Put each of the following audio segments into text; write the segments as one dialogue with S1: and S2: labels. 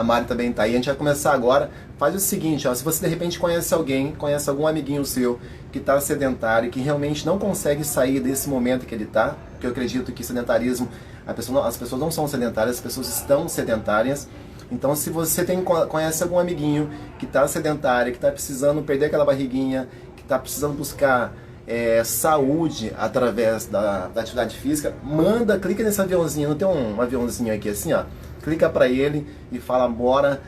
S1: A Mari também tá aí. A gente vai começar agora. Faz o seguinte, ó, se você de repente conhece alguém, conhece algum amiguinho seu que está sedentário, que realmente não consegue sair desse momento que ele está, porque eu acredito que sedentarismo, as pessoas não são sedentárias, as pessoas estão sedentárias. Então, se você conhece algum amiguinho que está sedentário, que está precisando perder aquela barriguinha, que está precisando buscar saúde através da atividade física, clica nesse aviãozinho, não tem um aviãozinho aqui assim, ó, clica para ele e fala bora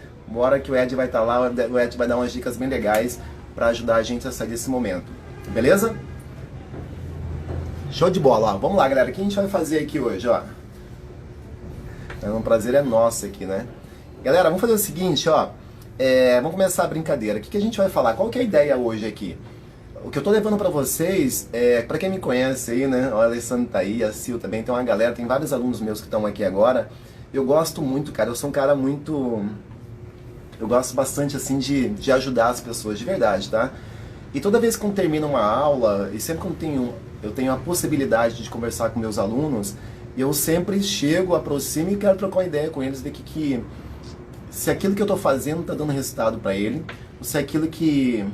S1: que o Ed vai estar lá, o Ed vai dar umas dicas bem legais para ajudar a gente a sair desse momento, beleza? Show de bola, ó. Vamos lá, galera, o que a gente vai fazer aqui hoje, ó? Um prazer é nosso aqui, né? Galera, vamos fazer o seguinte, ó, vamos começar a brincadeira. O que a gente vai falar? Qual que é a ideia hoje aqui? O que eu tô levando pra vocês, pra quem me conhece aí, né, o Alessandro tá aí, a Sil também, tem uma galera, tem vários alunos meus que estão aqui agora. Eu gosto muito, cara, eu sou um cara muito... Eu gosto bastante, assim, de ajudar as pessoas, de verdade, tá? E toda vez que eu termino uma aula, e sempre que eu tenho a possibilidade de conversar com meus alunos, eu sempre chego, aproximo e quero trocar uma ideia com eles, ver se aquilo que eu tô fazendo tá dando resultado pra ele, ou se aquilo que...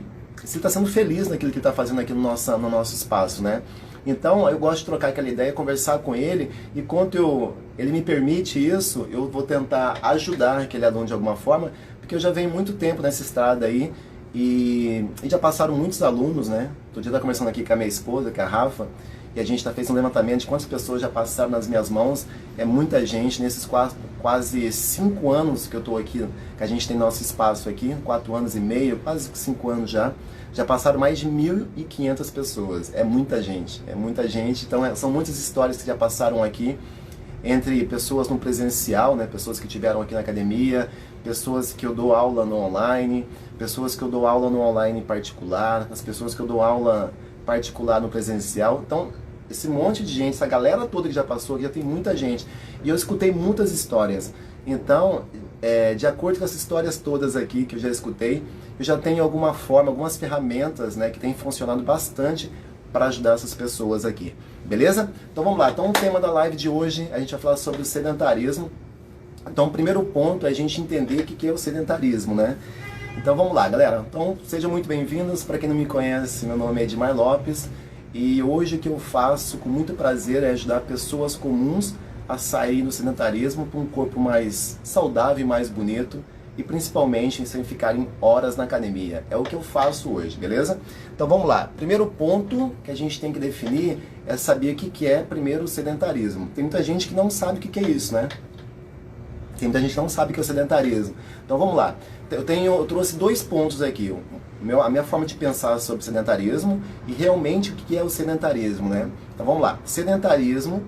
S1: se ele tá sendo feliz naquilo que ele tá fazendo aqui no nosso espaço, né? Então, eu gosto de trocar aquela ideia, conversar com ele, e quando ele me permite isso, eu vou tentar ajudar aquele aluno de alguma forma, porque eu já venho muito tempo nessa estrada aí, e já passaram muitos alunos, né? Outro dia eu tava conversando aqui com a minha esposa, que é a Rafa, e a gente fez um levantamento de quantas pessoas já passaram nas minhas mãos. É muita gente, nesses quase 5 anos que eu estou aqui, que a gente tem nosso espaço aqui, 4 anos e meio, quase 5 anos já passaram mais de 1.500 pessoas. É muita gente, então são muitas histórias que já passaram aqui, entre pessoas no presencial, né, pessoas que tiveram aqui na academia, pessoas que eu dou aula no online, pessoas que eu dou aula no online particular, as pessoas que eu dou aula particular no presencial. Então, esse monte de gente, essa galera toda que já passou aqui, já tem muita gente. E eu escutei muitas histórias. Então, de acordo com essas histórias todas aqui que eu já escutei, eu já tenho algumas ferramentas, né, que têm funcionado bastante para ajudar essas pessoas aqui. Beleza? Então vamos lá. Então o tema da live de hoje, a gente vai falar sobre o sedentarismo. Então o primeiro ponto é a gente entender o que é o sedentarismo, né? Então vamos lá, galera. Então sejam muito bem-vindos. Para quem não me conhece, meu nome é Edmar Lopes. E hoje o que eu faço com muito prazer é ajudar pessoas comuns a sair do sedentarismo para um corpo mais saudável e mais bonito, e principalmente sem ficarem horas na academia. É o que eu faço hoje, beleza? Então vamos lá. Primeiro ponto que a gente tem que definir é saber o que é primeiro o sedentarismo. Tem muita gente que não sabe o que é isso, né? Tem muita gente que não sabe o que é o sedentarismo. Então vamos lá. Eu trouxe 2 pontos aqui. A minha forma de pensar sobre sedentarismo e realmente o que é o sedentarismo, né? Então vamos lá. Sedentarismo,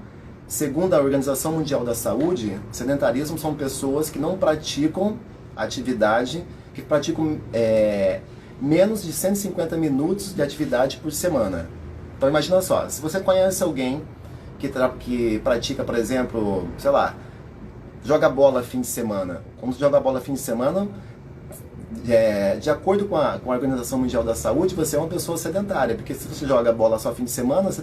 S1: segundo a Organização Mundial da Saúde, sedentarismo são pessoas que não praticam atividade, que praticam menos de 150 minutos de atividade por semana. Então imagina só, se você conhece alguém que pratica, por exemplo, sei lá, joga bola fim de semana. Quando você joga bola fim de semana, de acordo com a Organização Mundial da Saúde, você é uma pessoa sedentária, porque se você joga bola só fim de semana, você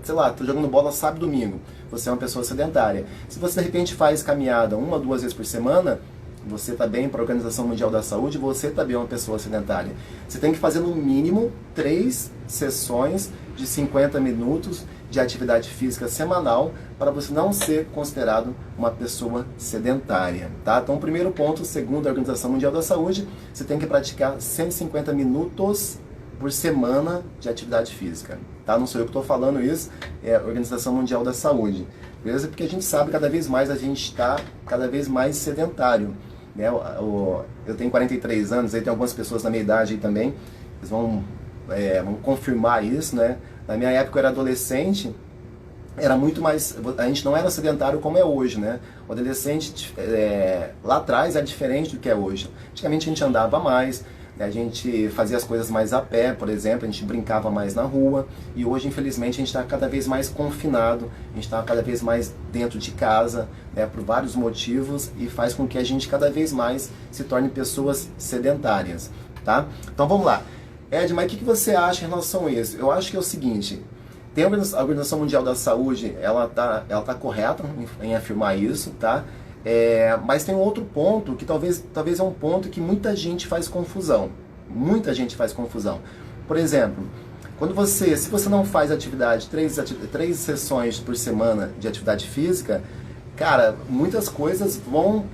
S1: sei lá, tá jogando bola sábado e domingo, você é uma pessoa sedentária. Se você de repente faz caminhada 1 ou 2 vezes por semana, você está bem para a Organização Mundial da Saúde, você também é uma pessoa sedentária. Você tem que fazer no mínimo 3 sessões de 50 minutos de atividade física semanal para você não ser considerado uma pessoa sedentária, tá? Então, o primeiro ponto, segundo a Organização Mundial da Saúde, você tem que praticar 150 minutos por semana de atividade física, tá? Não sou eu que estou falando isso, é a Organização Mundial da Saúde, beleza? Porque a gente sabe que cada vez mais a gente está cada vez mais sedentário, né? Eu tenho 43 anos, aí tem algumas pessoas da minha idade aí também, eles vão confirmar isso, né? Na minha época eu era adolescente, era muito mais, a gente não era sedentário como é hoje, né? O adolescente lá atrás era diferente do que é hoje. Antigamente a gente andava mais, né? A gente fazia as coisas mais a pé, por exemplo, a gente brincava mais na rua, e hoje infelizmente a gente está cada vez mais confinado, a gente está cada vez mais dentro de casa, né? Por vários motivos, e faz com que a gente cada vez mais se torne pessoas sedentárias, tá? Então vamos lá. Ed, mas o que você acha em relação a isso? Eu acho que é o seguinte, a Organização Mundial da Saúde, ela tá correta em afirmar isso, tá? Mas tem um outro ponto que talvez é um ponto que muita gente faz confusão. Muita gente faz confusão. Por exemplo, se você não faz três sessões por semana de atividade física, cara, muitas coisas vão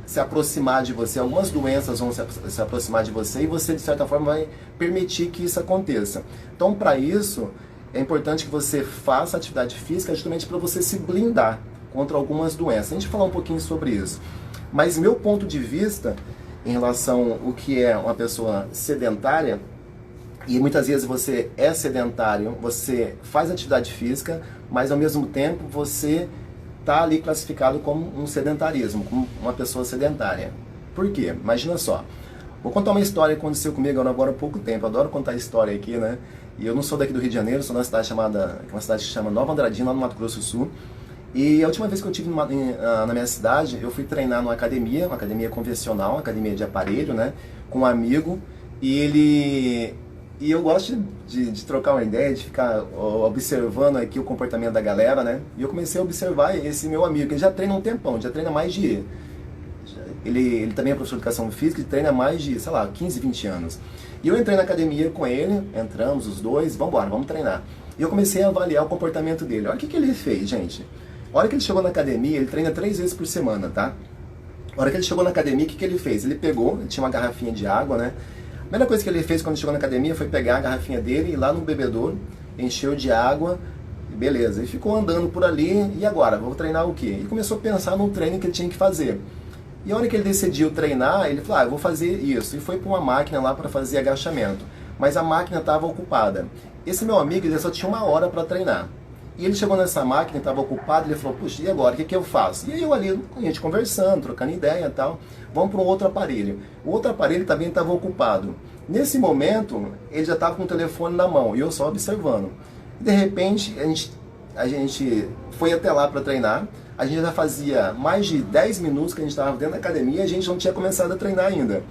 S1: se aproximar de você, algumas doenças vão se aproximar de você e você, de certa forma, vai permitir que isso aconteça. Então, para isso, é importante que você faça atividade física justamente para você se blindar contra algumas doenças. A gente vai falar um pouquinho sobre isso. Mas meu ponto de vista em relação ao que é uma pessoa sedentária, e muitas vezes você é sedentário, você faz atividade física, mas ao mesmo tempo você está ali classificado como um sedentarismo, como uma pessoa sedentária. Por quê? Imagina só. Vou contar uma história que aconteceu comigo agora há pouco tempo. Eu adoro contar história aqui, né? E eu não sou daqui do Rio de Janeiro, sou de uma cidade que chama Nova Andradina, lá no Mato Grosso do Sul. E a última vez que eu estive na minha cidade, eu fui treinar numa academia, uma academia convencional, uma academia de aparelho, né? Com um amigo. E eu gosto de trocar uma ideia, de ficar observando aqui o comportamento da galera, né? E eu comecei a observar esse meu amigo, que ele já treina um tempão, já treina mais de... Ele também é professor de educação física e treina mais de, sei lá, 15, 20 anos. E eu entrei na academia com ele, entramos os dois, vamos treinar. E eu comecei a avaliar o comportamento dele. Olha o que ele fez, gente. A hora que ele chegou na academia, ele treina 3 vezes por semana, tá? A hora que ele chegou na academia, o que ele fez? Ele tinha uma garrafinha de água, né? A primeira coisa que ele fez quando chegou na academia foi pegar a garrafinha dele, ir lá no bebedouro, encheu de água, e beleza. E ficou andando por ali, e agora? Vou treinar o quê? E começou a pensar no treino que ele tinha que fazer. E a hora que ele decidiu treinar, ele falou, eu vou fazer isso. E foi para uma máquina lá para fazer agachamento. Mas a máquina estava ocupada. Esse meu amigo, ele só tinha 1 hora para treinar. E ele chegou nessa máquina, estava ocupado, ele falou, puxa, e agora? O que eu faço? E aí eu ali, a gente conversando, trocando ideia e tal, vamos para um outro aparelho. O outro aparelho também estava ocupado. Nesse momento, ele já estava com o telefone na mão, e eu só observando. E de repente, a gente foi até lá para treinar, a gente já fazia mais de 10 minutos que a gente estava dentro da academia e a gente não tinha começado a treinar ainda.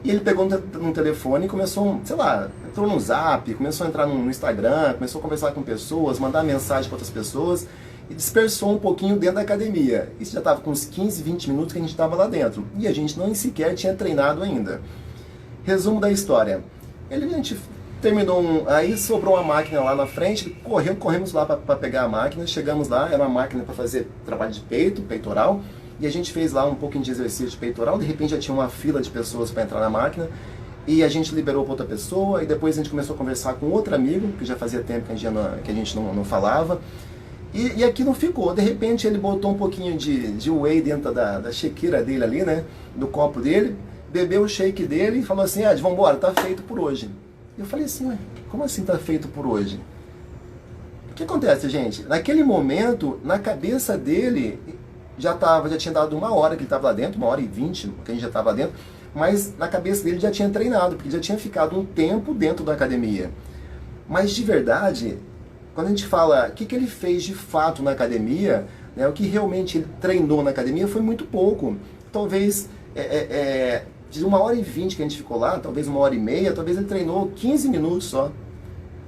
S1: E ele pegou no telefone e começou, sei lá, entrou no Zap, começou a entrar no Instagram, começou a conversar com pessoas, mandar mensagem para outras pessoas e dispersou um pouquinho dentro da academia. Isso já estava com uns 15, 20 minutos que a gente estava lá dentro e a gente não sequer tinha treinado ainda. Resumo da história. A gente terminou, aí sobrou uma máquina lá na frente, corremos lá para pegar a máquina, chegamos lá, era uma máquina para fazer trabalho de peitoral, e a gente fez lá um pouquinho de exercício de peitoral, de repente já tinha uma fila de pessoas para entrar na máquina, e a gente liberou para outra pessoa, e depois a gente começou a conversar com outro amigo, que já fazia tempo que a gente não falava, e aquilo ficou. De repente ele botou um pouquinho de whey dentro da chequeira dele ali, né, do copo dele, bebeu o shake dele e falou assim, vamos embora, tá feito por hoje. Eu falei assim, ué, como assim tá feito por hoje? O que acontece, gente? Naquele momento, na cabeça dele, já tinha dado 1 hora que ele estava lá dentro, 1h20 que a gente já estava lá dentro, mas na cabeça dele já tinha treinado, porque já tinha ficado um tempo dentro da academia. Mas de verdade, quando a gente fala o que ele fez de fato na academia, né, o que realmente ele treinou na academia foi muito pouco. Talvez de 1h20 que a gente ficou lá, talvez 1h30, talvez ele treinou 15 minutos só.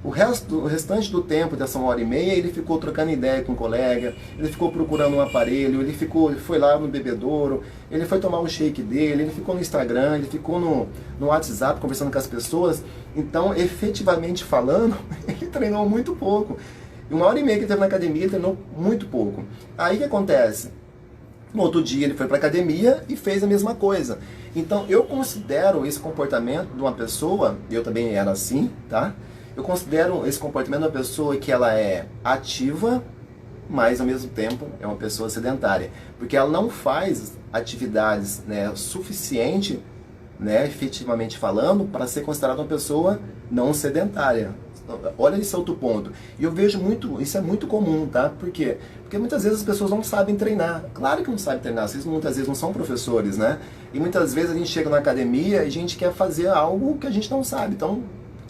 S1: O restante do tempo dessa 1h30, ele ficou trocando ideia com um colega, ele ficou procurando um aparelho, ele foi lá no bebedouro, ele foi tomar o shake dele, ele ficou no Instagram, ele ficou no WhatsApp conversando com as pessoas. Então, efetivamente falando, ele treinou muito pouco. E 1h30 que ele teve na academia, ele treinou muito pouco. Aí o que acontece? No outro dia ele foi para a academia e fez a mesma coisa. Então eu considero esse comportamento de uma pessoa, eu também era assim, tá? Eu considero esse comportamento de uma pessoa que ela é ativa, mas ao mesmo tempo é uma pessoa sedentária. Porque ela não faz atividades, né, suficiente, né, efetivamente falando, para ser considerada uma pessoa não sedentária. Olha esse outro ponto. E eu vejo muito, isso é muito comum, tá? Por quê? Porque muitas vezes as pessoas não sabem treinar. Claro que não sabem treinar, vocês muitas vezes não são professores, né? E muitas vezes a gente chega na academia e a gente quer fazer algo que a gente não sabe. Então,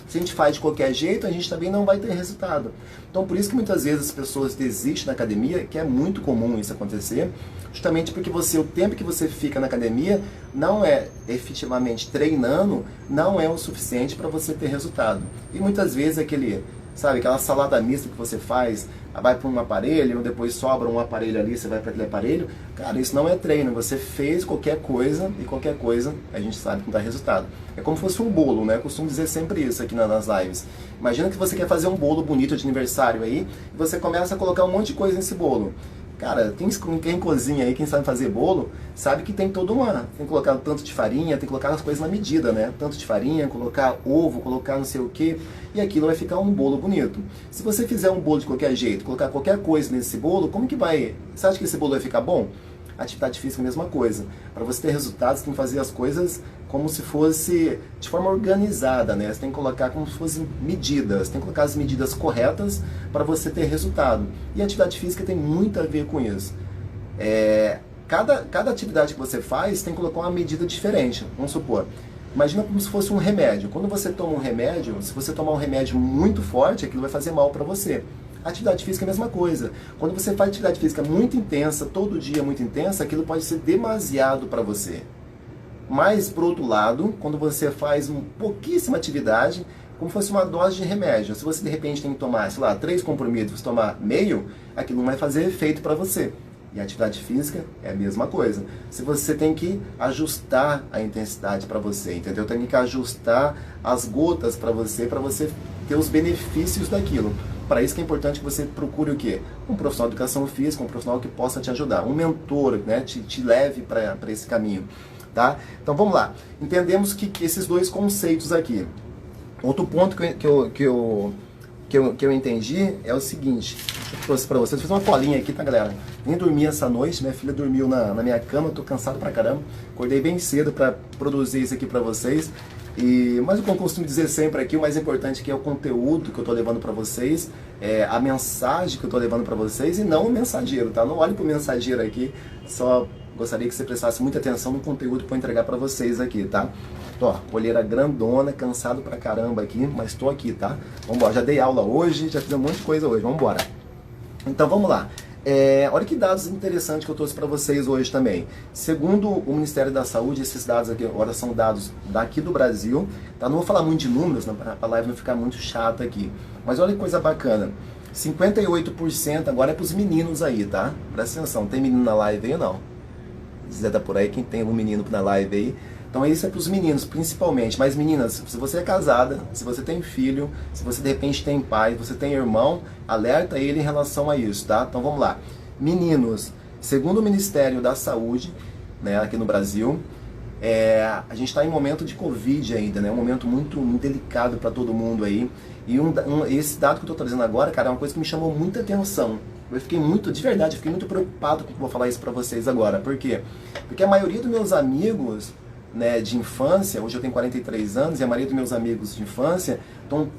S1: se a gente faz de qualquer jeito, a gente também não vai ter resultado. Então, por isso que muitas vezes as pessoas desistem da academia, que é muito comum isso acontecer, justamente porque o tempo que você fica na academia não é efetivamente treinando, não é o suficiente para você ter resultado. E muitas vezes aquela salada mista que você faz, vai para um aparelho, depois sobra um aparelho ali, você vai para aquele aparelho. Cara, isso não é treino, você fez qualquer coisa e qualquer coisa a gente sabe que não dá resultado. É como se fosse um bolo, né? Eu costumo dizer sempre isso aqui nas lives. Imagina que você quer fazer um bolo bonito de aniversário aí e você começa a colocar um monte de coisa nesse bolo. Cara, quem cozinha aí, quem sabe fazer bolo, sabe que tem toda uma... Tem que colocar tanto de farinha, tem que colocar as coisas na medida, né? Tanto de farinha, colocar ovo, colocar não sei o que, e aquilo vai ficar um bolo bonito. Se você fizer um bolo de qualquer jeito, colocar qualquer coisa nesse bolo, como que vai... Você acha que esse bolo vai ficar bom? Atividade física é a mesma coisa. Para você ter resultados, você tem que fazer as coisas como se fosse de forma organizada, né? Você tem que colocar como se fossem medidas, tem que colocar as medidas corretas para você ter resultado. E a atividade física tem muito a ver com isso. Cada atividade que você faz tem que colocar uma medida diferente. Vamos supor, imagina como se fosse um remédio. Quando você toma um remédio, se você tomar um remédio muito forte, aquilo vai fazer mal para você. Atividade física é a mesma coisa. Quando você faz atividade física muito intensa, todo dia muito intensa, aquilo pode ser demasiado para você. Mas, por outro lado, quando você faz pouquíssima atividade, como se fosse uma dose de remédio, se você de repente tem que tomar, sei lá, 3 comprimidos, você tomar meio, aquilo não vai fazer efeito para você. E a atividade física é a mesma coisa. Se você tem que ajustar a intensidade para você, entendeu? Tem que ajustar as gotas para você ter os benefícios daquilo. Para isso que é importante que você procure o quê? Um profissional de educação física, um profissional que possa te ajudar, um mentor, né? Te leve para esse caminho, tá? Então vamos lá. Entendemos que esses dois conceitos aqui. Outro ponto que eu entendi é o seguinte, eu trouxe para vocês, fiz uma colinha aqui, tá, galera? Nem dormi essa noite, minha filha dormiu na minha cama, eu tô cansado pra caramba, acordei bem cedo para produzir isso aqui para vocês. Mas o que eu costumo dizer sempre aqui, o mais importante que é o conteúdo que eu estou levando para vocês, a mensagem que eu estou levando para vocês e não o mensageiro, tá? Não olhe para o mensageiro aqui, só gostaria que você prestasse muita atenção no conteúdo que eu vou entregar para vocês aqui, tá? Ó, olheira grandona, cansado pra caramba aqui, mas estou aqui, tá? Vambora, já dei aula hoje, já fiz um monte de coisa hoje, vambora. Então vamos lá. Olha que dados interessantes que eu trouxe para vocês hoje também. Segundo o Ministério da Saúde, esses dados aqui agora são dados daqui do Brasil. Tá? Não vou falar muito de números, para a live não ficar muito chata aqui. Mas olha que coisa bacana. 58% agora é para os meninos aí, tá? Presta atenção, tem menino na live aí ou não? Se Zé tá por aí, quem tem algum menino na live aí? Então isso é para os meninos, principalmente. Mas meninas, se você é casada, se você tem filho, se você de repente tem pai, se você tem irmão, alerta ele em relação a isso, tá? Então vamos lá. Meninos, segundo o Ministério da Saúde, né, aqui no Brasil, a gente está em momento de Covid ainda, né? Um momento muito delicado para todo mundo aí. E esse dado que eu estou trazendo agora, cara, é uma coisa que me chamou muita atenção. Eu fiquei de verdade, eu fiquei muito preocupado com o que eu vou falar isso para vocês agora. Por quê? Porque a maioria dos meus amigos, né, de infância, hoje eu tenho 43 anos, e a maioria dos meus amigos de infância estão,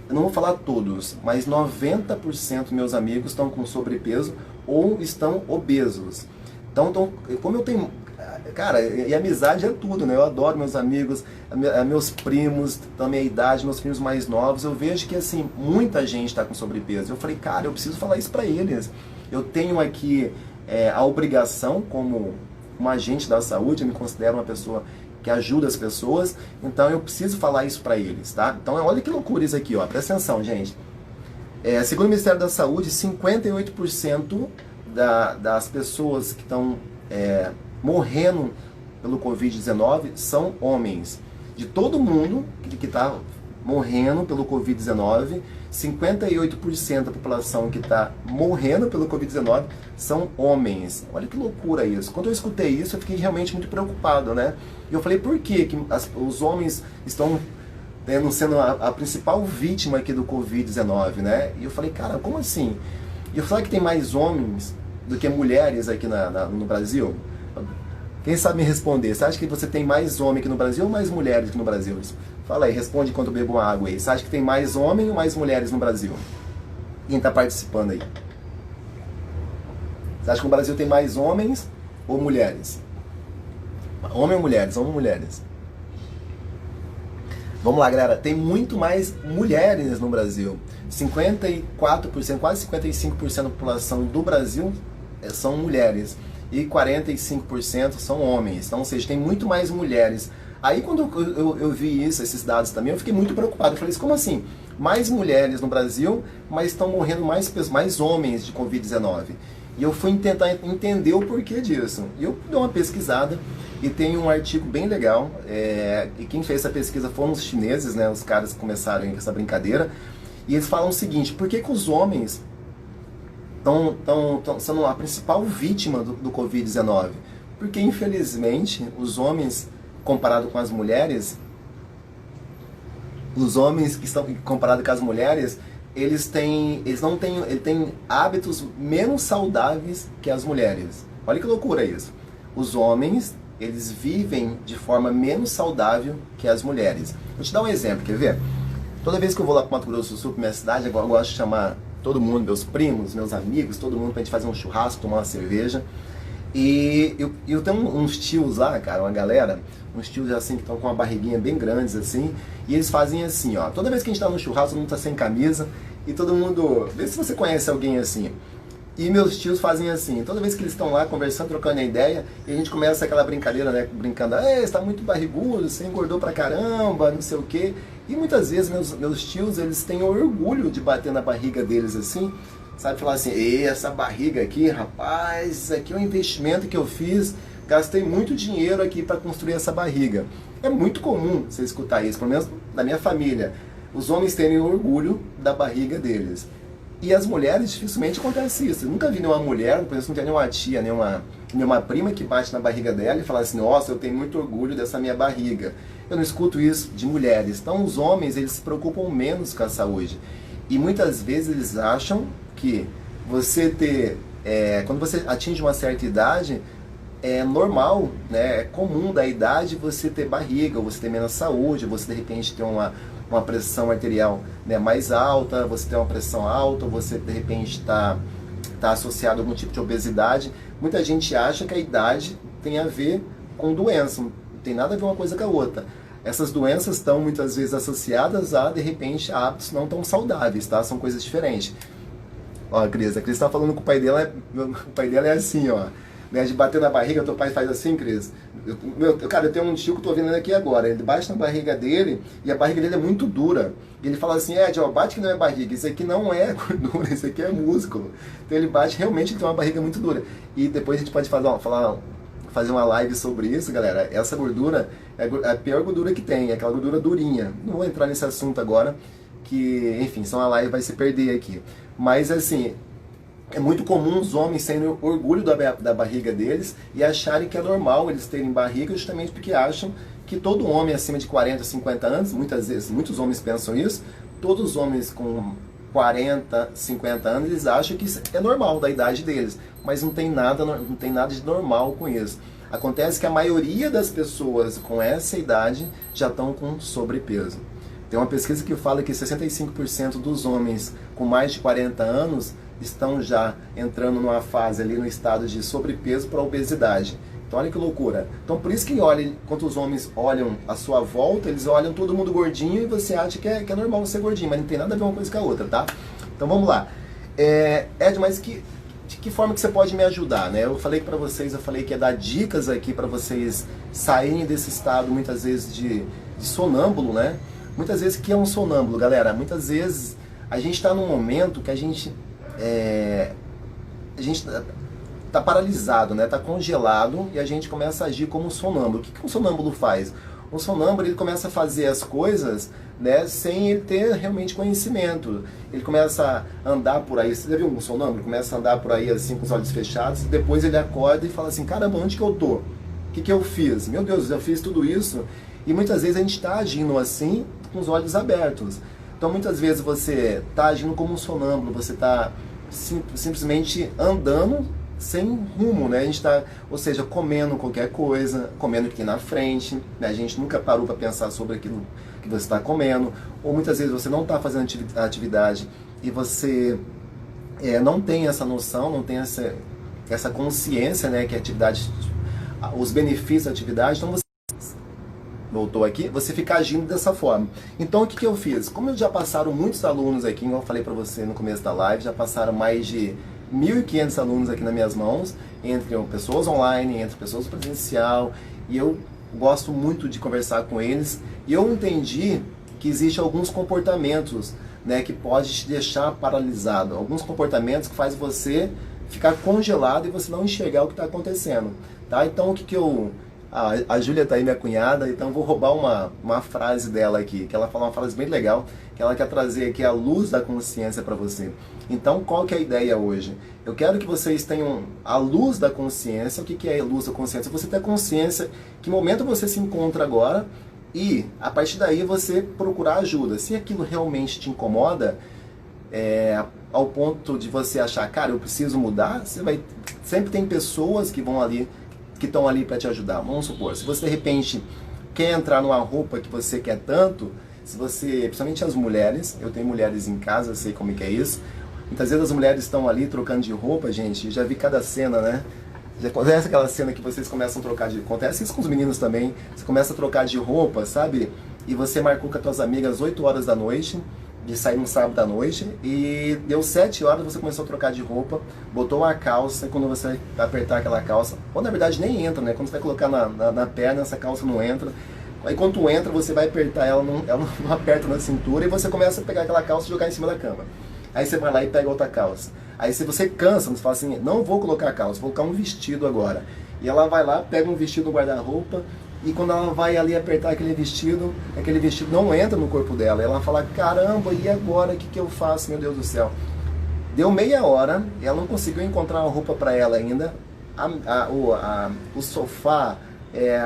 S1: eu não vou falar todos, mas 90% dos meus amigos estão com sobrepeso ou estão obesos. Então, como eu tenho... Cara, e amizade é tudo, né? Eu adoro meus amigos, meus primos da minha idade, meus primos mais novos. Eu vejo que, assim, muita gente está com sobrepeso. Eu falei, cara, eu preciso falar isso para eles. Eu tenho aqui a obrigação, como um agente da saúde, eu me considero uma pessoa que ajuda as pessoas, então eu preciso falar isso para eles, tá? Então, olha que loucura isso aqui, ó. Presta atenção, gente. Segundo o Ministério da Saúde, 58% das pessoas que estão morrendo pelo Covid-19 são homens. De todo mundo que está morrendo pelo Covid-19, 58% da população que está morrendo pelo Covid-19 são homens. Olha que loucura isso. Quando eu escutei isso, eu fiquei realmente muito preocupado, né? E eu falei, por que os homens estão sendo a principal vítima aqui do Covid-19, né? E eu falei, cara, como assim? E eu falei que tem mais homens do que mulheres aqui no Brasil? Quem sabe me responder? Você acha que você tem mais homem aqui no Brasil ou mais mulheres aqui no Brasil? Fala aí, responde enquanto eu bebo uma água aí. Você acha que tem mais homem ou mais mulheres no Brasil? Quem está participando aí? Você acha que no Brasil tem mais homens ou mulheres? Homem ou mulheres? Homem ou mulheres? Vamos lá, galera. Tem muito mais mulheres no Brasil. 54%, quase 55% da população do Brasil são mulheres. E 45% são homens. Então, ou seja, tem muito mais mulheres. Aí, quando eu vi esses dados também, eu fiquei muito preocupado. Eu falei, como assim? mais mulheres no Brasil, mas estão morrendo mais homens de Covid-19. E eu fui tentar entender o porquê disso. E eu dei uma pesquisada e tem um artigo bem legal. E quem fez essa pesquisa foram os chineses, né? Os caras que começaram essa brincadeira. E eles falam o seguinte: por que os homens estão sendo a principal vítima do Covid-19? Porque, infelizmente, os homens, comparado com as mulheres, os homens que estão comparados com as mulheres, eles têm hábitos menos saudáveis que as mulheres. Olha que loucura isso. Os homens, eles vivem de forma menos saudável que as mulheres. Vou te dar um exemplo, quer ver? Toda vez que eu vou lá para Mato Grosso do Sul, minha cidade, eu gosto de chamar todo mundo, meus primos, meus amigos, todo mundo pra gente fazer um churrasco, tomar uma cerveja. E eu tenho uns tios lá, cara, uma galera, uns tios assim que estão com uma barriguinha bem grandes assim, e eles fazem assim, ó, toda vez que a gente tá no churrasco, todo mundo tá sem camisa, e todo mundo, vê se você conhece alguém assim. E meus tios fazem assim, toda vez que eles estão lá conversando, trocando a ideia, e a gente começa aquela brincadeira, né, brincando, você tá muito barrigudo, você engordou pra caramba, não sei o quê. E muitas vezes meus tios, eles têm orgulho de bater na barriga deles assim, sabe, falar assim, essa barriga aqui, rapaz, isso aqui é um investimento que eu fiz, gastei muito dinheiro aqui para construir essa barriga. É muito comum você escutar isso, pelo menos na minha família, os homens terem orgulho da barriga deles. E as mulheres, dificilmente acontece isso. Eu nunca vi nenhuma mulher, não conheço nenhuma tia, nenhuma prima que bate na barriga dela e fala assim, nossa, eu tenho muito orgulho dessa minha barriga. Eu não escuto isso de mulheres. Então os homens, eles se preocupam menos com a saúde. E muitas vezes eles acham que quando você atinge uma certa idade, é normal, né? É comum da idade você ter barriga, ou você ter menos saúde, ou você de repente ter uma pressão arterial, né, mais alta, você tem uma pressão alta, você de repente está associado a algum tipo de obesidade. Muita gente acha que a idade tem a ver com doença, não tem nada a ver uma coisa com a outra. Essas doenças estão muitas vezes associadas a, de repente, hábitos não tão saudáveis, tá? São coisas diferentes. Ó, a Cris está falando que o pai dela é assim, ó, né, de bater na barriga. Teu pai faz assim, Cris? Cara, eu tenho um tio que eu tô vendo ele aqui agora, ele bate na barriga dele e a barriga dele é muito dura. E ele fala assim, ó, bate que não é barriga, isso aqui não é gordura, isso aqui é músculo. Então ele bate, realmente ele tem uma barriga muito dura. E depois a gente pode fazer uma live sobre isso, galera. Essa gordura é a pior gordura que tem, é aquela gordura durinha. Não vou entrar nesse assunto agora, que, enfim, só uma live vai se perder aqui. Mas, assim, é muito comum os homens terem orgulho da barriga deles e acharem que é normal eles terem barriga, justamente porque acham que todo homem acima de 40, 50 anos, muitas vezes, muitos homens pensam isso, todos os homens com 40, 50 anos, eles acham que isso é normal da idade deles, mas não tem nada de normal com isso. Acontece que a maioria das pessoas com essa idade já estão com sobrepeso. Tem uma pesquisa que fala que 65% dos homens com mais de 40 anos estão já entrando numa fase ali no estado de sobrepeso para obesidade. Então olha que loucura. Então por isso que quando os homens olham à sua volta, eles olham todo mundo gordinho e você acha que é normal ser gordinho, mas não tem nada a ver uma coisa com a outra, tá? Então vamos lá. Ed, mas de que forma que você pode me ajudar, né? Eu falei que ia dar dicas aqui para vocês saírem desse estado muitas vezes de sonâmbulo, né? Muitas vezes, que é um sonâmbulo, galera? Muitas vezes a gente está num momento que a gente tá paralisado, né? Tá congelado e a gente começa a agir como um sonâmbulo. O que um sonâmbulo faz? O sonâmbulo, ele começa a fazer as coisas, né, sem ele ter realmente conhecimento. Ele começa a andar por aí. Você já viu um sonâmbulo? Ele começa a andar por aí assim com os olhos fechados, depois ele acorda e fala assim, caramba, onde que eu tô? O que eu fiz? Meu Deus, eu fiz tudo isso? E muitas vezes a gente está agindo assim com os olhos abertos. Então muitas vezes você está agindo como um sonâmbulo, você está simplesmente andando sem rumo, né? A gente está, ou seja, comendo qualquer coisa, comendo o que tem na frente, né? A gente nunca parou para pensar sobre aquilo que você está comendo, ou muitas vezes você não está fazendo atividade e você não tem essa noção, não tem essa consciência, né, que a atividade, os benefícios da atividade, então você voltou aqui, você fica agindo dessa forma. Então o que eu fiz? Como já passaram muitos alunos aqui, como eu falei para você no começo da live, já passaram mais de 1.500 alunos aqui nas minhas mãos, entre pessoas online, entre pessoas presencial, e eu gosto muito de conversar com eles, e eu entendi que existem alguns comportamentos né, que pode te deixar paralisado. Alguns comportamentos que faz você ficar congelado e você não enxergar o que está acontecendo. Tá? Então, o que eu... A Júlia tá aí, minha cunhada, então eu vou roubar uma frase dela aqui, que ela fala uma frase bem legal, que ela quer trazer aqui a luz da consciência para você. Então, qual que é a ideia hoje? Eu quero que vocês tenham a luz da consciência. O que é a luz da consciência? Você ter consciência que momento você se encontra agora e, a partir daí, você procurar ajuda. Se aquilo realmente te incomoda, ao ponto de você achar, cara, eu preciso mudar, sempre tem pessoas que vão ali, que estão ali para te ajudar. Vamos supor, se você de repente quer entrar numa roupa que você quer tanto, se você, principalmente as mulheres, eu tenho mulheres em casa, eu sei como que é isso, muitas vezes as mulheres estão ali trocando de roupa, gente, já vi cada cena, né? Já acontece aquela cena que vocês começam a trocar de... Acontece isso com os meninos também, você começa a trocar de roupa, sabe? E você marcou com as tuas amigas 8 horas da noite, de sair no sábado à noite, e deu 7 horas, você começou a trocar de roupa, botou uma calça, e quando você vai apertar aquela calça, ou na verdade nem entra, né? Quando você vai colocar na perna, essa calça não entra. Aí quando tu entra, você vai apertar, ela não aperta na cintura, e você começa a pegar aquela calça e jogar em cima da cama. Aí você vai lá e pega outra calça. Aí se você cansa, você fala assim, não vou colocar a calça, vou colocar um vestido agora. E ela vai lá, pega um vestido no guarda-roupa, e quando ela vai ali apertar aquele vestido não entra no corpo dela. Ela fala, caramba, e agora o que eu faço, meu Deus do céu? Deu meia hora, ela não conseguiu encontrar uma roupa para ela ainda. O sofá,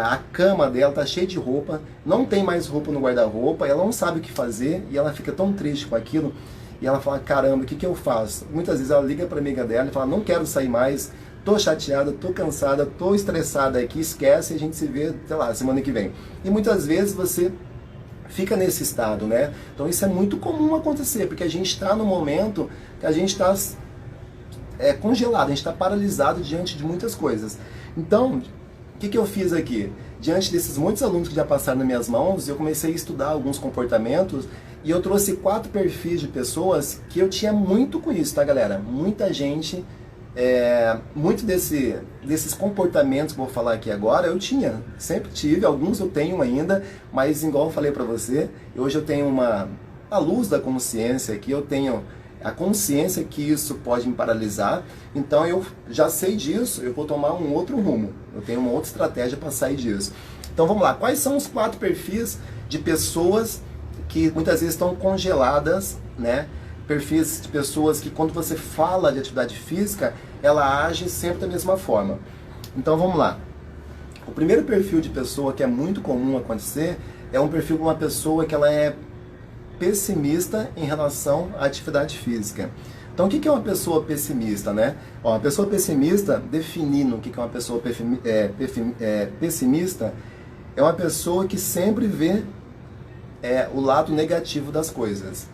S1: a cama dela tá cheia de roupa, não tem mais roupa no guarda-roupa, ela não sabe o que fazer e ela fica tão triste com aquilo. E ela fala, caramba, o que eu faço? Muitas vezes ela liga para amiga dela e fala, não quero sair mais, tô chateada, tô cansada, tô estressada aqui, esquece e a gente se vê, sei lá, semana que vem. E muitas vezes você fica nesse estado, né? Então isso é muito comum acontecer, porque a gente está no momento que a gente está congelado, a gente está paralisado diante de muitas coisas. Então, o que eu fiz aqui? Diante desses muitos alunos que já passaram nas minhas mãos, eu comecei a estudar alguns comportamentos e eu trouxe 4 perfis de pessoas que eu tinha muito com isso, tá, galera? Muita gente... muito desses comportamentos que eu vou falar aqui agora, eu tinha, sempre tive, alguns eu tenho ainda, mas igual eu falei pra você, hoje eu tenho a luz da consciência aqui, eu tenho a consciência que isso pode me paralisar, então eu já sei disso, eu vou tomar um outro rumo, eu tenho uma outra estratégia para sair disso. Então vamos lá, quais são os 4 perfis de pessoas que muitas vezes estão congeladas, né? Perfis de pessoas que quando você fala de atividade física, ela age sempre da mesma forma. Então vamos lá. O primeiro perfil de pessoa que é muito comum acontecer é um perfil de uma pessoa que ela é pessimista em relação à atividade física. Então o que é uma pessoa pessimista, né? Uma pessoa pessimista, definindo o que é uma pessoa pessimista, é uma pessoa que sempre vê o lado negativo das coisas.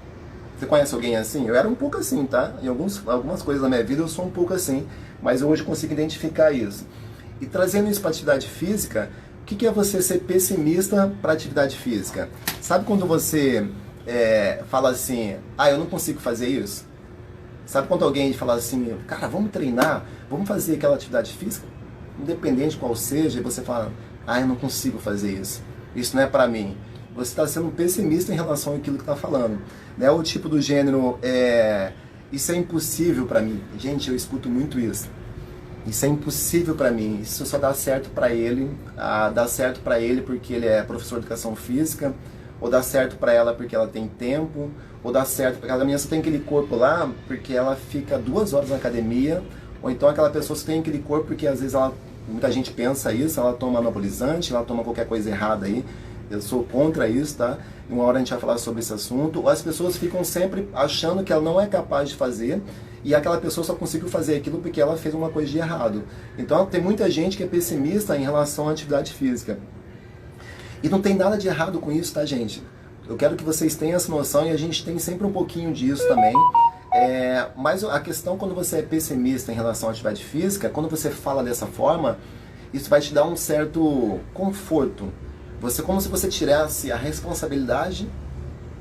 S1: Você conhece alguém assim? Eu era um pouco assim, tá? Em algumas coisas da minha vida eu sou um pouco assim, mas eu hoje consigo identificar isso. E trazendo isso para atividade física, o que é você ser pessimista para atividade física? Sabe quando você fala assim, eu não consigo fazer isso? Sabe quando alguém fala assim, cara, vamos treinar, vamos fazer aquela atividade física? Independente qual seja, e você fala, eu não consigo fazer isso não é para mim. Você está sendo pessimista em relação àquilo que está falando. Né? O tipo do gênero, isso é impossível para mim. Gente, eu escuto muito isso. Isso é impossível para mim. Isso só dá certo para ele. Dá certo para ele porque ele é professor de educação física. Ou dá certo para ela porque ela tem tempo. Ou dá certo porque aquela menina só tem aquele corpo lá porque ela fica 2 horas na academia. Ou então aquela pessoa só tem aquele corpo porque às vezes muita gente pensa isso, ela toma anabolizante, ela toma qualquer coisa errada aí. Eu sou contra isso, tá? Uma hora a gente vai falar sobre esse assunto. As pessoas ficam sempre achando que ela não é capaz de fazer e aquela pessoa só conseguiu fazer aquilo porque ela fez uma coisa de errado. Então tem muita gente que é pessimista em relação à atividade física. E não tem nada de errado com isso, tá, gente? Eu quero que vocês tenham essa noção e a gente tem sempre um pouquinho disso também. Mas a questão quando você é pessimista em relação à atividade física, quando você fala dessa forma, isso vai te dar um certo conforto. Como se você tirasse a responsabilidade,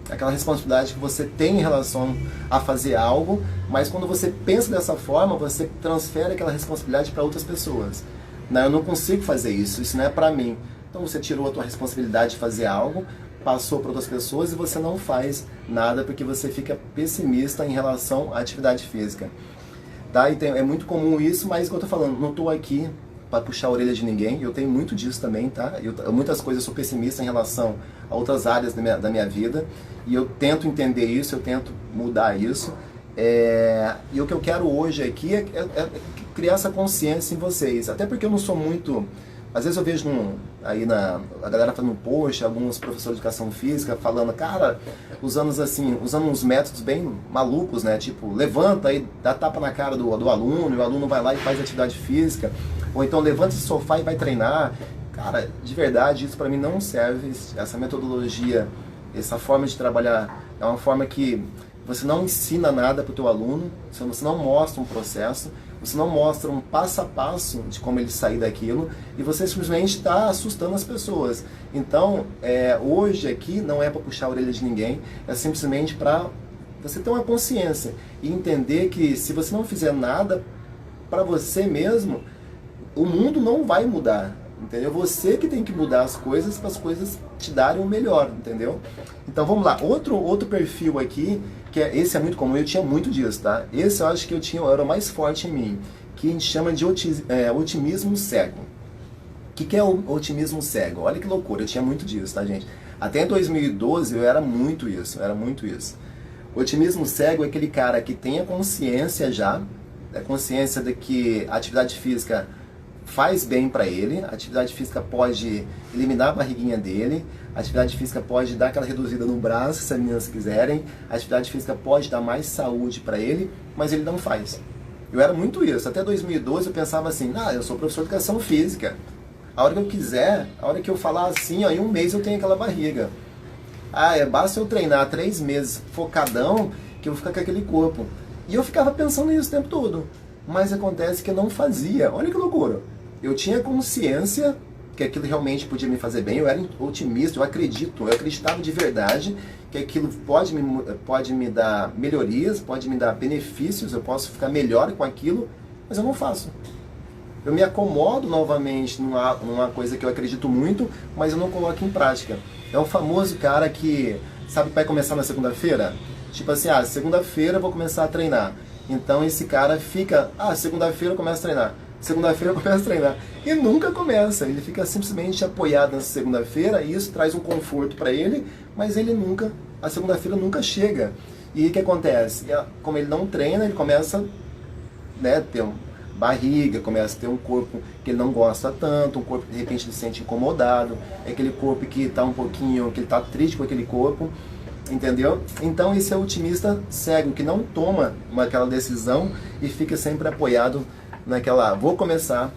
S1: aquela responsabilidade que você tem em relação a fazer algo, mas quando você pensa dessa forma, você transfere aquela responsabilidade para outras pessoas. Não, eu não consigo fazer isso não é para mim. Então você tirou a tua responsabilidade de fazer algo passou para outras pessoas e você não faz nada porque você fica pessimista em relação à atividade física. Tá? E é muito comum isso, mas o que eu tô falando, não tô aqui para puxar a orelha de ninguém, eu tenho muito disso também, tá? Muitas coisas eu sou pessimista em relação a outras áreas da minha vida, e eu tento entender isso, eu tento mudar isso, e o que eu quero hoje aqui é criar essa consciência em vocês, até porque eu não sou muito... Às vezes eu vejo a galera fazendo post, alguns professores de educação física falando, cara, usando uns métodos bem malucos, né? Tipo, levanta e dá tapa na cara do aluno, e o aluno vai lá e faz atividade física, ou então levanta esse sofá e vai treinar. Cara, de verdade, isso para mim não serve. Essa metodologia, essa forma de trabalhar é uma forma que você não ensina nada para o teu aluno, você não mostra um processo, você não mostra um passo a passo de como ele sair daquilo, e você simplesmente está assustando as pessoas. Então, hoje aqui não é para puxar a orelha de ninguém, é simplesmente para você ter uma consciência e entender que se você não fizer nada para você mesmo, o mundo não vai mudar, entendeu? Você que tem que mudar as coisas para as coisas te darem o melhor, entendeu? Então vamos lá, outro perfil aqui, esse é muito comum, eu tinha muito disso, tá? Esse eu acho que eu era o mais forte em mim, que a gente chama de otimismo cego. O que é o otimismo cego? Olha que loucura, eu tinha muito disso, tá, gente? Até em 2012 eu era muito isso. O otimismo cego é aquele cara que tem a consciência já, a consciência de que a atividade física faz bem para ele, a atividade física pode eliminar a barriguinha dele, a atividade física pode dar aquela reduzida no braço, se as meninas quiserem, a atividade física pode dar mais saúde para ele, mas ele não faz. Eu era muito isso, até 2012 eu pensava assim, eu sou professor de educação física, a hora que eu quiser, a hora que eu falar assim, em um mês eu tenho aquela barriga. Basta eu treinar 3 meses focadão, que eu vou ficar com aquele corpo. E eu ficava pensando nisso o tempo todo, mas acontece que eu não fazia, olha que loucura. Eu tinha consciência que aquilo realmente podia me fazer bem, eu era otimista, eu acreditava de verdade que aquilo pode me dar melhorias, pode me dar benefícios, eu posso ficar melhor com aquilo, mas eu não faço. Eu me acomodo novamente numa coisa que eu acredito muito, mas eu não coloco em prática. É o famoso cara que, sabe que vai começar na segunda-feira? Tipo assim, segunda-feira eu vou começar a treinar. Então esse cara fica, segunda-feira eu começo a treinar. Segunda-feira eu começo a treinar. E nunca começa. Ele fica simplesmente apoiado nessa segunda-feira e isso traz um conforto para ele, mas a segunda-feira nunca chega. E o que acontece? Como ele não treina, ele começa a ter barriga, começa a ter um corpo que ele não gosta tanto, um corpo que de repente ele se sente incomodado, é aquele corpo que está que ele está triste com aquele corpo, entendeu? Então esse é o otimista cego, que não toma aquela decisão e fica sempre apoiado naquela, vou começar,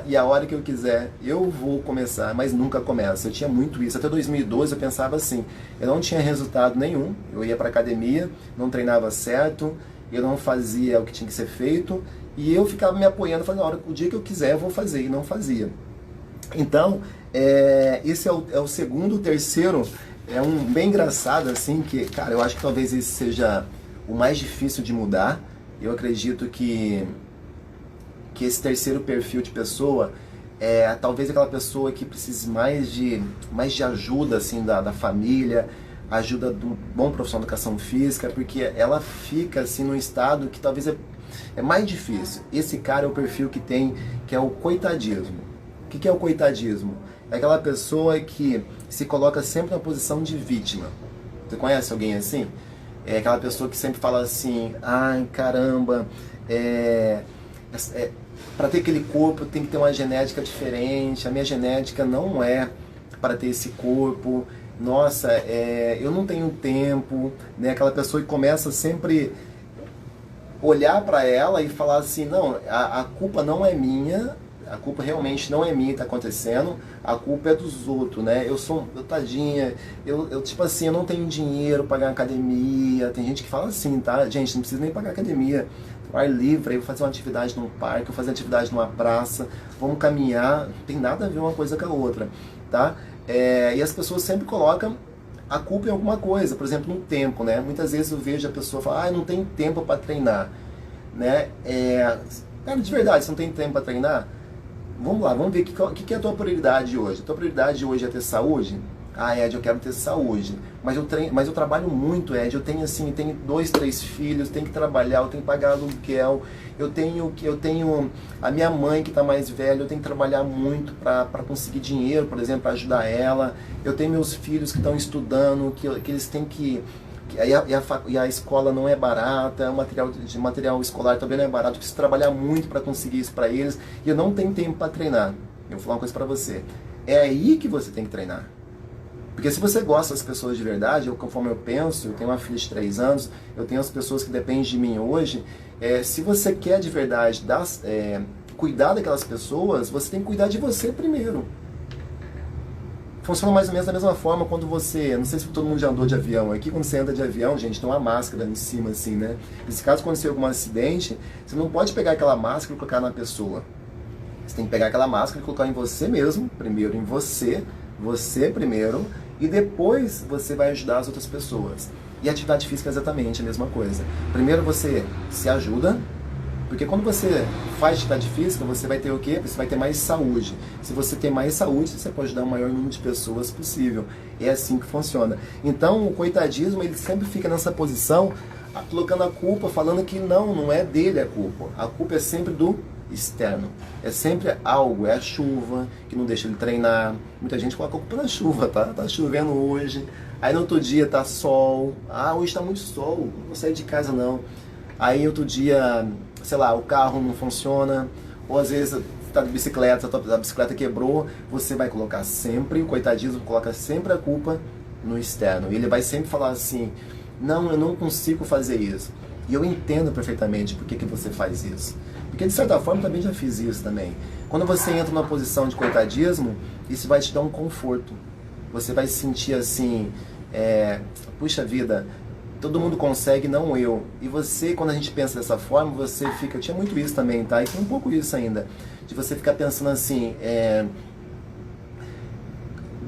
S1: e a hora que eu quiser, eu vou começar, mas nunca começa. Eu tinha muito isso. Até 2012 eu pensava assim, eu não tinha resultado nenhum, eu ia para academia, não treinava certo, eu não fazia o que tinha que ser feito, e eu ficava me apoiando, falando, o dia que eu quiser eu vou fazer, e não fazia. Então, esse é o segundo. O terceiro é um bem engraçado, assim, que, cara, eu acho que talvez esse seja o mais difícil de mudar. Eu acredito que esse terceiro perfil de pessoa talvez aquela pessoa que precise mais de ajuda, assim, da família, ajuda do bom profissional de educação física, porque ela fica, assim, num estado que talvez é mais difícil. Esse cara é o perfil que é o coitadismo. O que é o coitadismo? É aquela pessoa que se coloca sempre na posição de vítima. Você conhece alguém assim? É aquela pessoa que sempre fala assim, caramba, para ter aquele corpo tem que ter uma genética diferente, a minha genética não é para ter esse corpo, nossa, eu não tenho tempo, né? Aquela pessoa que começa sempre olhar para ela e falar assim, não, a culpa não é minha, a culpa realmente não é minha que está acontecendo, a culpa é dos outros, né? Tadinha, tipo assim, eu não tenho dinheiro para pagar academia. Tem gente que fala assim, tá? Gente, não precisa nem pagar academia. Ar livre, aí eu vou fazer uma atividade num parque, eu vou fazer uma atividade numa praça, vamos caminhar, não tem nada a ver uma coisa com a outra, tá? E as pessoas sempre colocam a culpa em alguma coisa, por exemplo, no tempo, né? Muitas vezes eu vejo a pessoa falar, não tem tempo para treinar, né? Cara, de verdade, você não tem tempo para treinar? Vamos lá, vamos ver o que é a tua prioridade hoje. A tua prioridade hoje é ter saúde? Ah, Ed, eu quero ter saúde, mas eu trabalho muito, Ed, eu tenho assim, tenho 2, 3 filhos, tenho que trabalhar, eu tenho que pagar aluguel, eu tenho a minha mãe que está mais velha, eu tenho que trabalhar muito para conseguir dinheiro, por exemplo, para ajudar ela, eu tenho meus filhos que estão estudando, que eles têm que e a escola não é barata, o material escolar também não é barato, eu preciso trabalhar muito para conseguir isso para eles, e eu não tenho tempo para treinar. Eu vou falar uma coisa para você, é aí que você tem que treinar. Porque se você gosta das pessoas de verdade, conforme eu penso, eu tenho uma filha de 3 anos, eu tenho as pessoas que dependem de mim hoje, se você quer de verdade cuidar daquelas pessoas, você tem que cuidar de você primeiro. Funciona mais ou menos da mesma forma quando você, não sei se todo mundo já andou de avião aqui, quando você anda de avião, gente, tem uma máscara em cima assim, né? E se caso acontecer algum acidente, você não pode pegar aquela máscara e colocar na pessoa. Você tem que pegar aquela máscara e colocar em você mesmo, primeiro em você primeiro, e depois você vai ajudar as outras pessoas. E a atividade física é exatamente a mesma coisa. Primeiro você se ajuda, porque quando você faz atividade física, você vai ter o quê? Você vai ter mais saúde. Se você tem mais saúde, você pode ajudar o maior número de pessoas possível. É assim que funciona. Então, o coitadismo, ele sempre fica nessa posição, colocando a culpa, falando que não é dele a culpa. A culpa é sempre do externo. É sempre algo, é a chuva que não deixa ele treinar. Muita gente coloca a culpa na chuva, tá? Tá chovendo hoje. Aí no outro dia tá sol. Ah, hoje tá muito sol, não vou sair de casa não. Aí outro dia, sei lá, o carro não funciona. Ou às vezes tá de bicicleta, a bicicleta quebrou. Você vai colocar sempre, o coitadismo coloca sempre a culpa no externo. E ele vai sempre falar assim, não, eu não consigo fazer isso. E eu entendo perfeitamente por que você faz isso. Porque de certa forma eu também já fiz isso também. Quando você entra numa posição de coitadismo, isso vai te dar um conforto. Você vai se sentir assim, puxa vida, todo mundo consegue, não eu. E você, quando a gente pensa dessa forma, você fica... Eu tinha muito isso também, tá? E tem um pouco isso ainda. De você ficar pensando assim...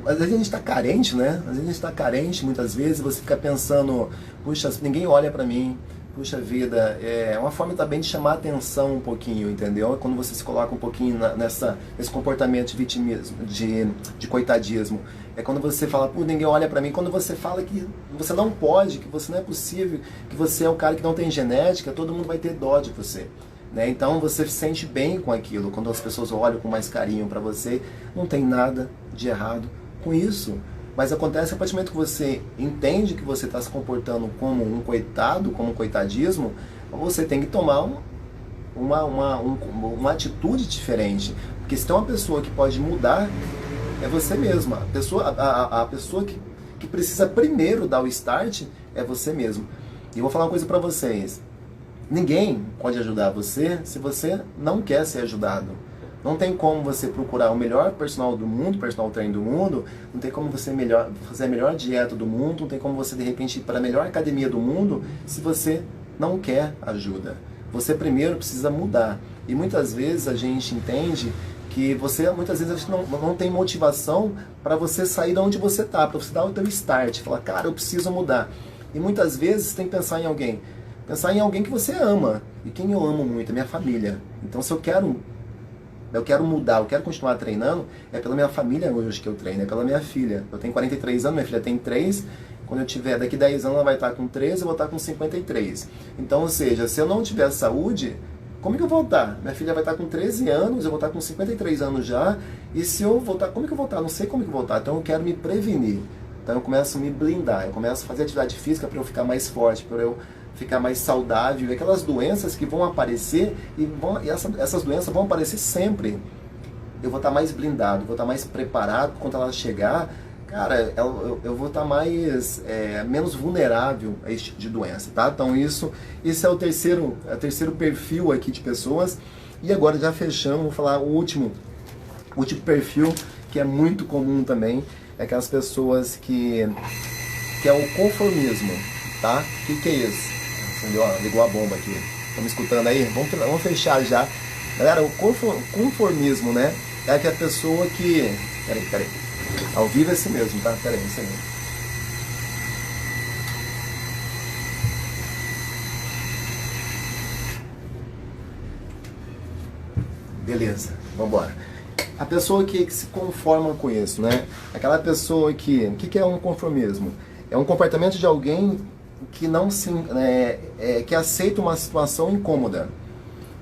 S1: Às vezes a gente está carente, né? Às vezes a gente está carente, muitas vezes, você fica pensando, puxa, ninguém olha pra mim, puxa vida, é uma forma também de chamar a atenção um pouquinho, entendeu? Quando você se coloca um pouquinho nesse comportamento de vitimismo, de coitadismo. É quando você fala, pô, ninguém olha pra mim, quando você fala que você não pode, que você não é possível, que você é o cara que não tem genética, todo mundo vai ter dó de você. Né? Então você se sente bem com aquilo, quando as pessoas olham com mais carinho pra você, não tem nada de errado com isso. Mas acontece a partir do momento que você entende que você está se comportando como um coitado, como um coitadismo, você tem que tomar uma atitude diferente. Porque se tem uma pessoa que pode mudar, é você mesma. A pessoa que precisa primeiro dar o start é você mesmo. E eu vou falar uma coisa para vocês. Ninguém pode ajudar você se você não quer ser ajudado. Não tem como você procurar o melhor personal do mundo, personal trainer do mundo, não tem como você fazer a melhor dieta do mundo, não tem como você de repente ir para a melhor academia do mundo se você não quer ajuda. Você primeiro precisa mudar. E muitas vezes a gente entende que muitas vezes a gente não tem motivação para você sair de onde você está, para você dar o teu start, falar, cara, eu preciso mudar. E muitas vezes você tem que pensar em alguém. Pensar em alguém que você ama. E quem eu amo muito? É minha família. Então se eu quero mudar, eu quero continuar treinando, é pela minha família hoje que eu treino, é pela minha filha. Eu tenho 43 anos, minha filha tem 3, quando eu tiver daqui 10 anos ela vai estar com 13, eu vou estar com 53. Então, ou seja, se eu não tiver saúde, como que eu vou estar? Minha filha vai estar com 13 anos, eu vou estar com 53 anos já, e se eu voltar, como que eu vou estar? Não sei como que eu vou estar, então eu quero me prevenir. Então eu começo a me blindar, eu começo a fazer atividade física para eu ficar mais forte, para eu ficar mais saudável, e aquelas doenças que vão aparecer, e essas doenças vão aparecer sempre. Eu vou estar mais blindado, vou estar mais preparado quando ela chegar, cara, eu vou estar menos vulnerável a esse tipo de doença, tá? Então esse é o terceiro perfil aqui de pessoas. E agora já fechamos, vou falar o último perfil, que é muito comum também, é aquelas pessoas que é o conformismo, tá? O que é isso? Entendeu? Ligou a bomba aqui. Estão me escutando aí? Vamos fechar já. Galera, o conformismo, né? É aquela pessoa que... Peraí. Ao vivo é assim mesmo, tá? Peraí, isso aí. Beleza, vambora. A pessoa que se conforma com isso, né? Aquela pessoa que... O que é um conformismo? É um comportamento de alguém que não se... que aceita uma situação incômoda.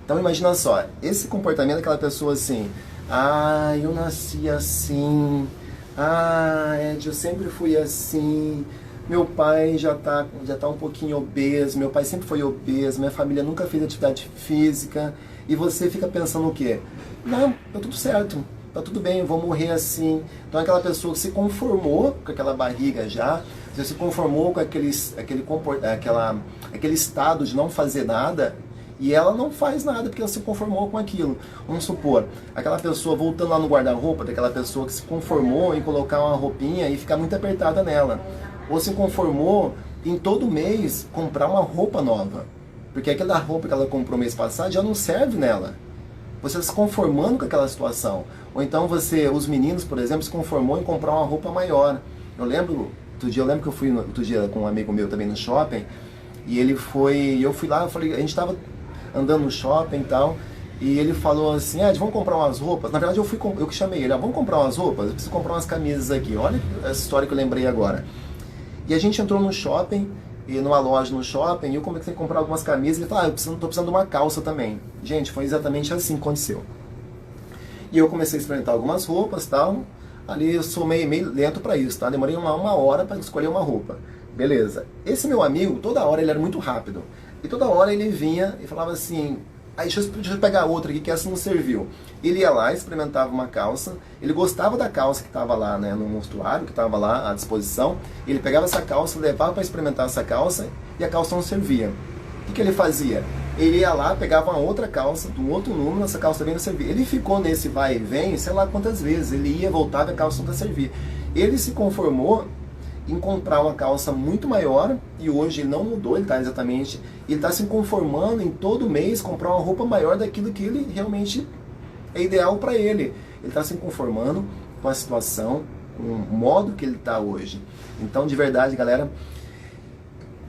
S1: Então imagina só, esse comportamento daquela pessoa assim... Ah, eu nasci assim... Ah, Ed, eu sempre fui assim... Meu pai já tá um pouquinho obeso, meu pai sempre foi obeso, minha família nunca fez atividade física... E você fica pensando o quê? Não, tá tudo certo, tá tudo bem, eu vou morrer assim. Então aquela pessoa que se conformou com aquela barriga já, você se conformou com aquele estado de não fazer nada, e ela não faz nada porque ela se conformou com aquilo. Vamos supor, aquela pessoa, voltando lá no guarda-roupa, daquela pessoa que se conformou em colocar uma roupinha e ficar muito apertada nela. Ou se conformou em todo mês comprar uma roupa nova. Porque aquela roupa que ela comprou mês passado já não serve nela. Você está se conformando com aquela situação. Ou então os meninos, por exemplo, se conformou em comprar uma roupa maior. Eu lembro que eu fui outro dia com um amigo meu também no shopping, e eu fui lá, a gente estava andando no shopping e tal, e ele falou assim, Ed, vamos comprar umas roupas? Na verdade eu que chamei ele, vamos comprar umas roupas? Eu preciso comprar umas camisas aqui. Olha essa história que eu lembrei agora. E a gente entrou no shopping, e numa loja no shopping, e eu comecei a comprar algumas camisas, e ele falou, eu tô precisando de uma calça também. Gente, foi exatamente assim que aconteceu. E eu comecei a experimentar algumas roupas e tal, ali eu sou meio lento para isso, tá? Demorei uma hora para escolher uma roupa. Beleza. Esse meu amigo, toda hora ele era muito rápido, e toda hora ele vinha e falava assim, deixa eu pegar outra aqui, que essa não serviu. Ele ia lá, experimentava uma calça, ele gostava da calça que estava lá, né, no mostruário, que estava lá à disposição, ele pegava essa calça, levava para experimentar essa calça, e a calça não servia. O que ele fazia? Ele ia lá, pegava uma outra calça, de um outro número, essa calça também não servia. Ele ficou nesse vai e vem, sei lá quantas vezes, ele ia, voltava e a calça nunca servia. Ele se conformou em comprar uma calça muito maior, e hoje ele não mudou, ele está se conformando em todo mês comprar uma roupa maior daquilo que ele realmente é ideal para ele. Ele está se conformando com a situação, com o modo que ele está hoje. Então, de verdade, galera,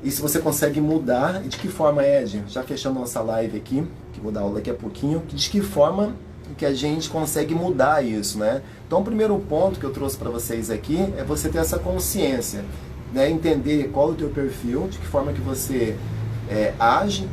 S1: e se você consegue mudar, e de que forma, Ed? Já fechando nossa live aqui, que vou dar aula daqui a pouquinho, de que forma que a gente consegue mudar isso, né? Então, o primeiro ponto que eu trouxe para vocês aqui é você ter essa consciência, né? Entender qual é o teu perfil, de que forma que você age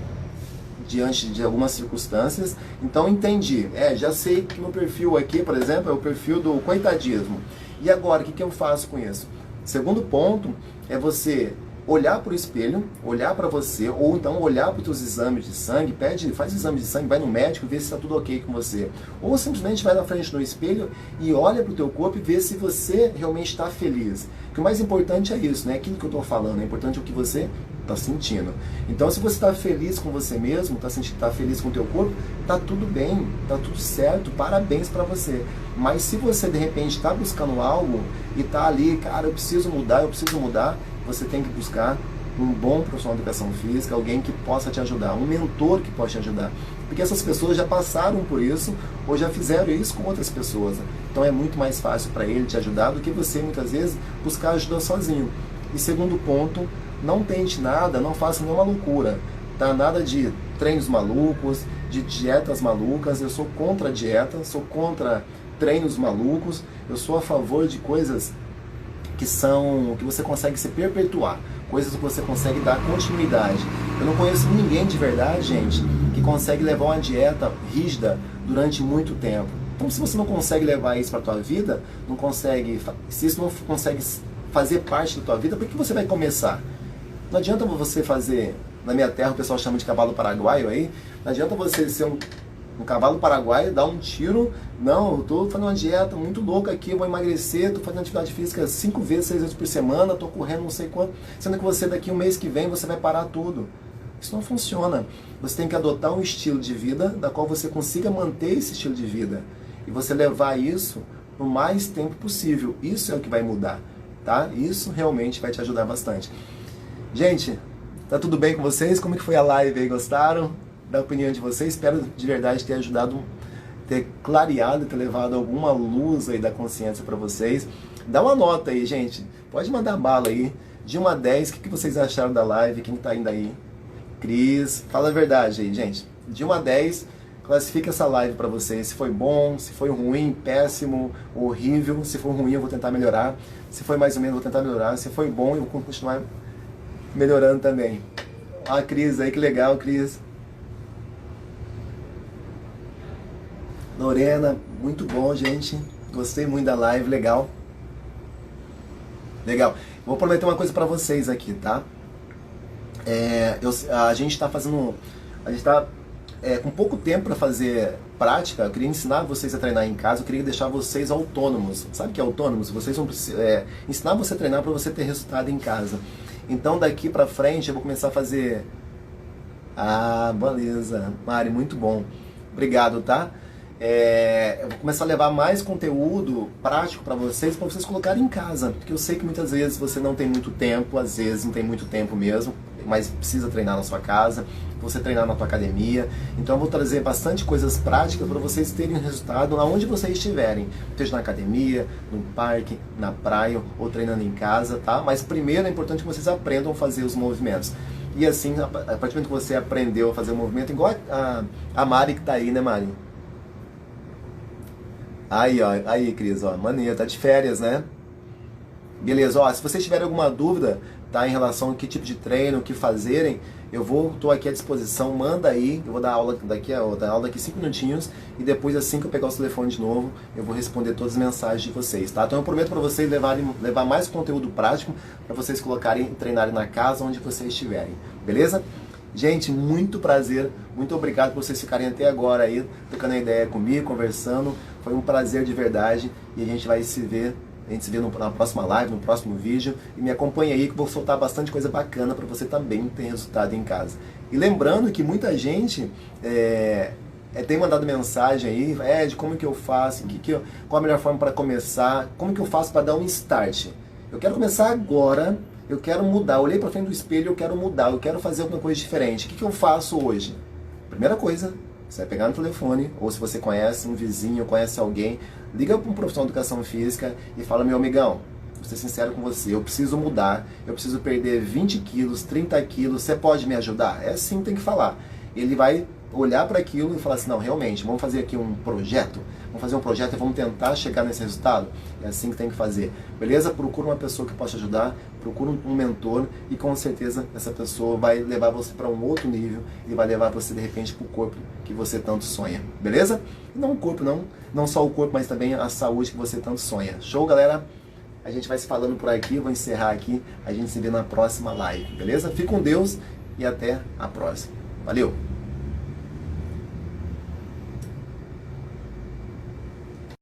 S1: diante de algumas circunstâncias. Então, entendi. Já sei que meu perfil aqui, por exemplo, é o perfil do coitadismo. E agora, o que eu faço com isso? Segundo ponto é você olhar para o espelho, olhar para você, ou então olhar para os seus exames de sangue, faz exame de sangue, vai no médico, vê se está tudo ok com você. Ou simplesmente vai na frente do espelho e olha para o teu corpo e vê se você realmente está feliz. Porque o mais importante é isso, né? Aquilo que eu estou falando, é importante o que você está sentindo. Então, se você está feliz com você mesmo, está feliz com o teu corpo, está tudo bem, está tudo certo, parabéns para você. Mas se você, de repente, está buscando algo e está ali, cara, eu preciso mudar, você tem que buscar um bom profissional de educação física, alguém que possa te ajudar, um mentor que possa te ajudar. Porque essas pessoas já passaram por isso, ou já fizeram isso com outras pessoas. Então é muito mais fácil para ele te ajudar do que você, muitas vezes, buscar ajuda sozinho. E segundo ponto, não tente nada, não faça nenhuma loucura. Tá? Nada de treinos malucos, de dietas malucas. Eu sou contra dieta, sou contra treinos malucos. Eu sou a favor de coisas que você consegue se perpetuar, coisas que você consegue dar continuidade. Eu não conheço ninguém de verdade, gente, que consegue levar uma dieta rígida durante muito tempo. Então, se você não consegue levar isso para a tua vida, se isso não consegue fazer parte da tua vida, por que você vai começar? Não adianta você fazer, na minha terra o pessoal chama de cavalo paraguaio aí, não adianta você ser um cavalo paraguaio, dar um tiro, não, eu tô fazendo uma dieta muito louca aqui, eu vou emagrecer, tô fazendo atividade física 5 vezes, 6 vezes por semana, tô correndo não sei quanto, sendo que você daqui um mês que vem, você vai parar tudo. Isso não funciona. Você tem que adotar um estilo de vida, da qual você consiga manter esse estilo de vida, e você levar isso o mais tempo possível. Isso é o que vai mudar, tá? Isso realmente vai te ajudar bastante. Gente, tá tudo bem com vocês? Como que foi a live aí? Gostaram da opinião de vocês? Espero de verdade ter ajudado, ter clareado, ter levado alguma luz aí da consciência para vocês. Dá uma nota aí, gente. Pode mandar bala aí. De 1 a 10, o que vocês acharam da live? Quem tá indo aí? Cris, fala a verdade aí, gente. De 1 a 10, classifique essa live para vocês. Se foi bom, se foi ruim, péssimo, horrível. Se for ruim, eu vou tentar melhorar. Se foi mais ou menos, eu vou tentar melhorar. Se foi bom, eu vou continuar melhorando também. Ah, Cris aí, que legal, Cris. Lorena, muito bom, gente. Gostei muito da live, legal. Legal. Vou prometer uma coisa pra vocês aqui, tá? A gente tá fazendo... A gente tá com pouco tempo pra fazer prática. Eu queria ensinar vocês a treinar em casa. Eu queria deixar vocês autônomos. Sabe o que é autônomos? Vocês vão ensinar você a treinar pra você ter resultado em casa. Então daqui pra frente eu vou começar a fazer... Ah, beleza. Mari, muito bom. Obrigado, tá? Eu vou começar a levar mais conteúdo prático para vocês colocarem em casa, porque eu sei que muitas vezes você não tem muito tempo, às vezes não tem muito tempo mesmo, mas precisa treinar na sua casa, você treinar na sua academia. Então eu vou trazer bastante coisas práticas para vocês terem resultado aonde vocês estiverem, seja na academia, no parque, na praia ou treinando em casa, tá? Mas primeiro é importante que vocês aprendam a fazer os movimentos. E assim, a partir do momento que você aprendeu a fazer o movimento, igual a Mari que tá aí, né, Mari? Aí, ó, aí, Cris, ó, maneiro, tá de férias, né? Beleza, ó, se vocês tiverem alguma dúvida, tá, em relação a que tipo de treino, o que fazerem, tô aqui à disposição, manda aí, eu vou dar aula daqui 5 minutinhos, e depois, assim que eu pegar o telefone de novo, eu vou responder todas as mensagens de vocês, tá? Então eu prometo pra vocês levar mais conteúdo prático, pra vocês colocarem e treinarem na casa, onde vocês estiverem, beleza? Gente, muito prazer, muito obrigado por vocês ficarem até agora aí, trocando ideia comigo, conversando. Foi um prazer de verdade e a gente se vê na próxima live, no próximo vídeo. E me acompanha aí que eu vou soltar bastante coisa bacana para você também ter resultado em casa. E lembrando que muita gente tem mandado mensagem aí, de como que eu faço, qual a melhor forma para começar, como que eu faço para dar um start. Eu quero começar agora. Eu quero mudar, eu olhei para frente do espelho, eu quero mudar, eu quero fazer alguma coisa diferente. O que eu faço hoje? Primeira coisa, você vai pegar no telefone, ou se você conhece um vizinho, conhece alguém, liga para um profissional de educação física e fala: meu amigão, vou ser sincero com você, eu preciso mudar, eu preciso perder 20 quilos, 30 quilos, você pode me ajudar? É assim que tem que falar. Ele vai olhar para aquilo e falar assim: não, realmente, vamos fazer aqui um projeto, e vamos tentar chegar nesse resultado. É assim que tem que fazer, beleza? Procura uma pessoa que possa ajudar, procura um mentor e com certeza essa pessoa vai levar você para um outro nível e vai levar você de repente para o corpo que você tanto sonha, beleza? E não o corpo, não só o corpo, mas também a saúde que você tanto sonha. Show, galera? A gente vai se falando por aqui, vou encerrar aqui, a gente se vê na próxima live, beleza? Fique com Deus e até a próxima. Valeu!